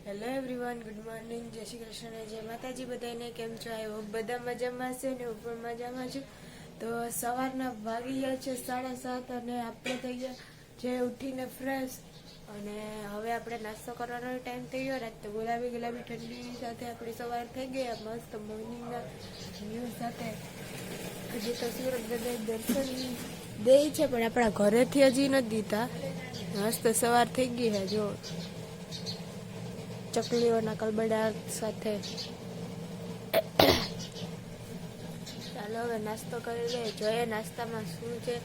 Hello everyone, good morning, જય શ્રી કૃષ્ણ, જય માતાજી બધાને. કેમ છો? આઈ હોપ બધા મજામાં છે ને હું પણ મજામાં છું. તો સવારના વાગી ગયા છે 7:30 અને આપણે થઈ ગયા છે ઉઠીને ફ્રેશ. અને હવે આપણે નાસ્તો કરવાનો ટાઈમ થઈ ગયો. રાત તો ગુલાબી ઠંડી સાથે આપણી સવાર થઈ ગઈ મસ્ત મોર્નિંગના ન્યૂઝ સાથે. હજી તો સુરત બધા દર્શન દે છે પણ આપણા ઘરેથી હજી નથી દીધા. મસ્ત સવાર થઈ ગઈ છે જો ચકલીઓના કલબડાટ સાથે. ચાલો હવે નાસ્તો કરી લઈએ, જોઈએ નાસ્તામાં શું છે.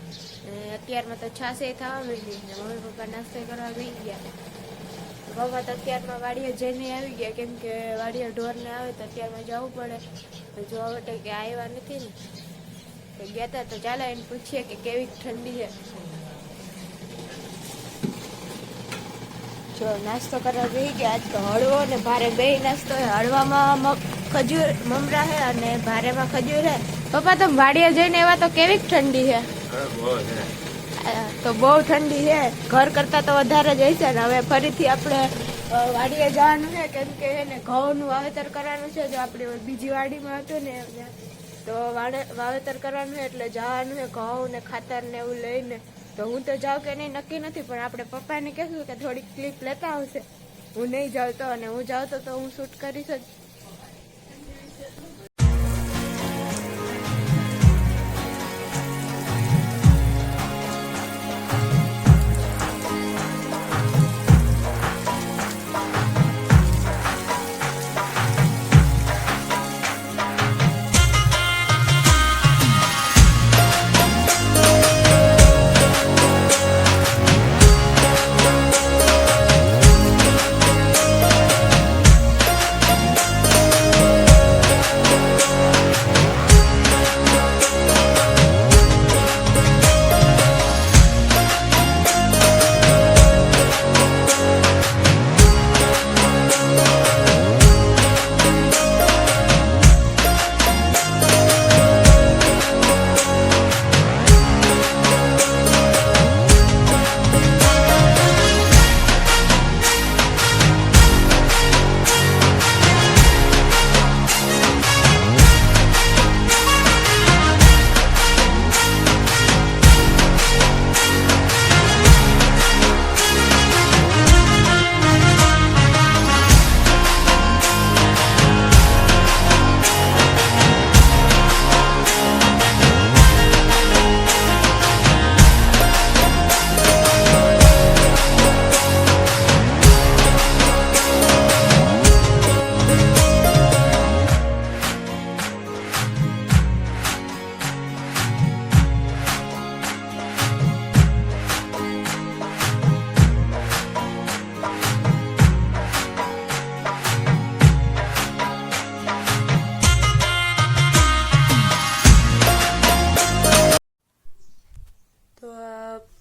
અત્યારમાં તો છાશે થવા માંડી ને મમ્મી પપ્પા નાસ્તો કરવા બી ગયા. પપ્પા તો અત્યારમાં વાડીએ જઈને આવી ગયા, કેમ કે વાડીએ ઢોરને આવે તો અત્યારમાં જવું પડે. જો હવે તો કે આવ્યા નથી ને તો ગયા હતા. તો ચાલો એને પૂછીએ કે કેવી ઠંડી છે. જો નાસ્તો કરવા બેસી ગયા. આજ તો હળવો ને ભારે બે નાસ્તો. હળવામાં ખજૂર મમરા છે અને ભારેમાં ખજૂર છે. પપ્પા તમે વાડીએ જઈને એવા તો કેવી ઠંડી છે? તો બહુ ઠંડી છે, ઘર કરતા તો વધારે જ હશે ને. હવે ફરીથી આપણે વાડીએ જવાનું છે, કેમ કે એને ઘઉંનું વાવેતર કરવાનું છે. જો આપણે બીજી વાડીમાં હતું ને તો વાવેતર કરવાનું છે એટલે જવાનું છે ઘઉં ને ખાતર ને એવું લઈને. તો હું તો જાઉં કે નહીં નક્કી નથી, પણ આપણે પપ્પાને કહેશું કે થોડીક ક્લિપ લેતા આવશે. હું નહીં જાઉં તો, અને હું જાઉં તો હું શૂટ કરીશ જ.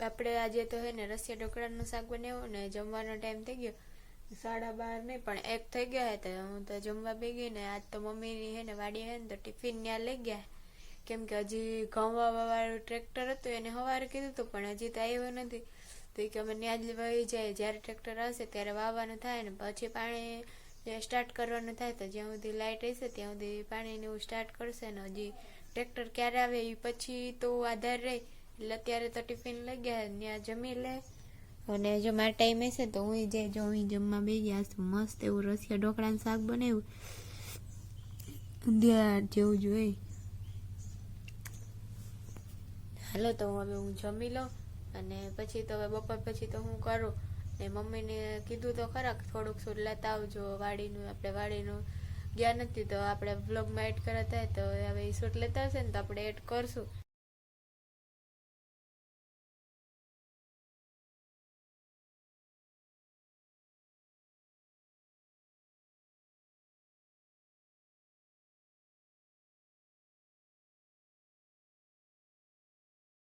આપણે આજે તો હે ને રસિયા ઢોકળાનું શાક બનાવ્યું ને જમવાનો ટાઈમ થઈ ગયો 12:30 નહીં પણ 1 થઈ ગયા હતા. હું તો જમવા બે ગઈ ને આજ તો મમ્મીની હે ને વાડી હે ને તો ટિફિન ત્યાં લઈ ગયા, કેમ કે હજી ઘઉં વાળું ટ્રેક્ટર હતું એને સવારે કીધું હતું પણ હજી તો આવ્યો નથી. તો કે અમે ત્યાં જ વહી જાય, જ્યારે ટ્રેક્ટર આવશે ત્યારે વાવવાનું થાય ને પછી પાણી સ્ટાર્ટ કરવાનું થાય. તો જ્યાં સુધી લાઇટ હશે ત્યાં સુધી પાણીને એવું સ્ટાર્ટ કરશે ને હજી ટ્રેક્ટર ક્યારે આવે એ પછી તો આધાર રહે. એટલે અત્યારે તો ટિફિન લઈ ગયા ત્યાં જમી લે. અને જો મારા ટાઈમ હશે તો હું જાય જો હું જમવા બે ગયા. મસ્ત એવું રસિયા ઢોકળાનું શાક બનાવ્યું ઊંધિયા જેવું જોઈએ. હાલો તો હવે હું જમી લઉં અને પછી તો હવે બપોર પછી તો હું કરું. ને મમ્મીને કીધું તો ખરા થોડુંક શું લેતા આવજો વાડીનું. આપણે વાડીનું ગયા નથી તો આપણે વ્લોગમાં એડ કરતા થાય તો હવે એ શૂટ લેતા આવશે ને તો આપણે એડ કરશું.